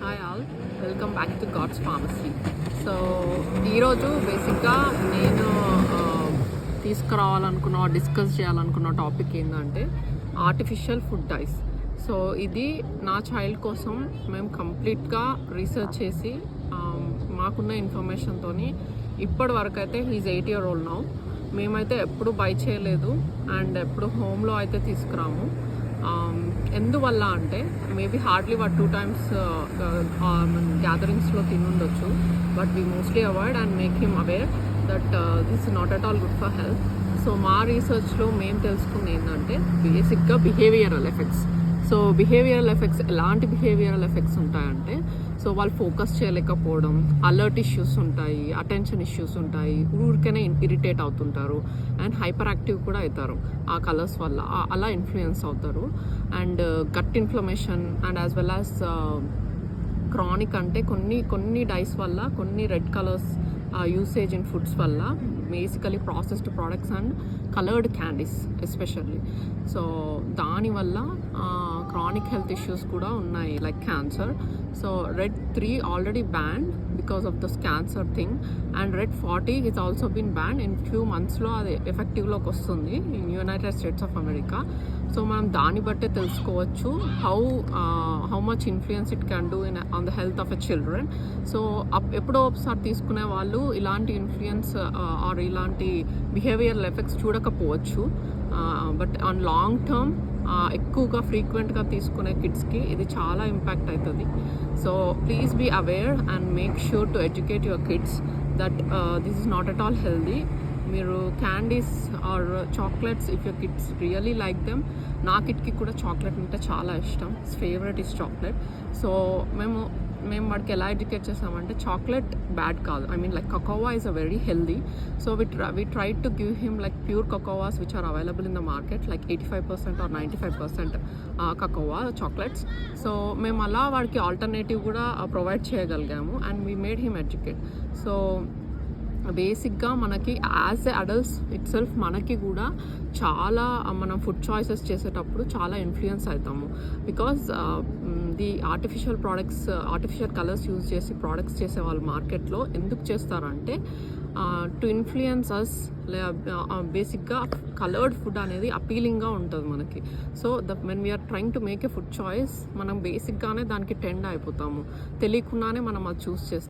Hi all, welcome back to God's pharmacy. So ఈరోజు బేసిక్గా నేను డిస్కస్ చేయాలనుకున్న టాపిక్ ఏంటంటే ఆర్టిఫిషియల్ ఫుడ్ డైస్. సో ఇది నా చైల్డ్ కోసం మేము కంప్లీట్గా రీసెర్చ్ చేసి మాకున్న ఇన్ఫర్మేషన్తో ఇప్పటి వరకు అయితే హీజ్ 8 year old నౌ. మేమైతే ఎప్పుడు బై చేయలేదు అండ్ ఎప్పుడు హోమ్లో అయితే తీసుకురాము. ఎందువల్ల అంటే మేబీ హార్డ్లీ 2 times గ్యాదరింగ్స్లో తినుండొచ్చు, but we mostly avoid and make him aware that this is not at all good for health. So మా రీసెర్చ్లో మేము తెలుసుకుంది ఏంటంటే బేసిక్గా behavioural effects. So behavioural effects ఎలాంటి బిహేవియరల్ ఎఫెక్ట్స్ ఉంటాయంటే, సో వాళ్ళు ఫోకస్ చేయలేకపోవడం, అలర్ట్ ఇష్యూస్ ఉంటాయి, అటెన్షన్ ఇష్యూస్ ఉంటాయి, ఊరికనే ఇరిటేట్ అవుతుంటారు అండ్ హైపర్ యాక్టివ్ కూడా అవుతారు ఆ కలర్స్ వల్ల, అలా ఇన్ఫ్లుయెన్స్ అవుతారు. And gut inflammation and as well as chronic అంటే కొన్ని డైస్ వల్ల, కొన్ని red colours usage in foods వల్ల, basically processed products and coloured candies especially. So దానివల్ల క్రానిక్ హెల్త్ ఇష్యూస్ కూడా ఉన్నాయి, like cancer. So Red 3 already banned because of this cancer thing, and Red 40 is also been ban. In few మంత్స్లో అది ఎఫెక్టివ్లోకి వస్తుంది in United States of America. So మనం దాన్ని బట్టే తెలుసుకోవచ్చు how much influence it can do on the health of a children. So ఎప్పుడో ఒకసారి తీసుకునే వాళ్ళు ఇలాంటి ఇన్ఫ్లుయెన్స్ ఆర్ ఇలాంటి బిహేవియరల్ ఎఫెక్ట్స్ చూడకపోవచ్చు, బట్ ఆన్ లాంగ్ టర్మ్ ఎక్కువగా ఫ్రీక్వెంట్గా తీసుకునే కిడ్స్కి ఇది చాలా ఇంపాక్ట్ అవుతుంది. So please be aware and make sure to educate your kids that this is not at all healthy. మీరు candies or chocolates, if your kids really like them. నా కిడ్కి కూడా చాక్లెట్ అంటే చాలా ఇష్టం, ఫేవరెట్ ఇస్ చాక్లెట్. సో మేము వాడికి ఎలా ఎడ్యుకేట్ చేసామంటే చాక్లెట్ బ్యాడ్ కాదు, I mean like cocoa is a very healthy. So we try to give him like pure cocoas which are available in the market, like 85% or 95% cocoa chocolates. So మేము అలా వాడికి alternative కూడా provide చేయగలిగాము and we made him educate. So బేసిక్గా మనకి as a adults itself మనకి కూడా చాలా మనం ఫుడ్ చాయిసెస్ చేసేటప్పుడు చాలా ఇన్ఫ్లుయెన్స్ అవుతాము. Because the artificial colours use చేసి ప్రోడక్ట్స్ చేసే వాళ్ళు మార్కెట్లో ఎందుకు చేస్తారంటే టు ఇన్ఫ్లుయెన్స్ అస్. బేసిక్గా కలర్డ్ ఫుడ్ అనేది అపీలింగ్గా ఉంటుంది మనకి. So when we are trying to make a food choice మనం బేసిక్గానే దానికి టెండ్ అయిపోతాము, తెలియకుండానే మనం అది చూస్ చేస్తాం.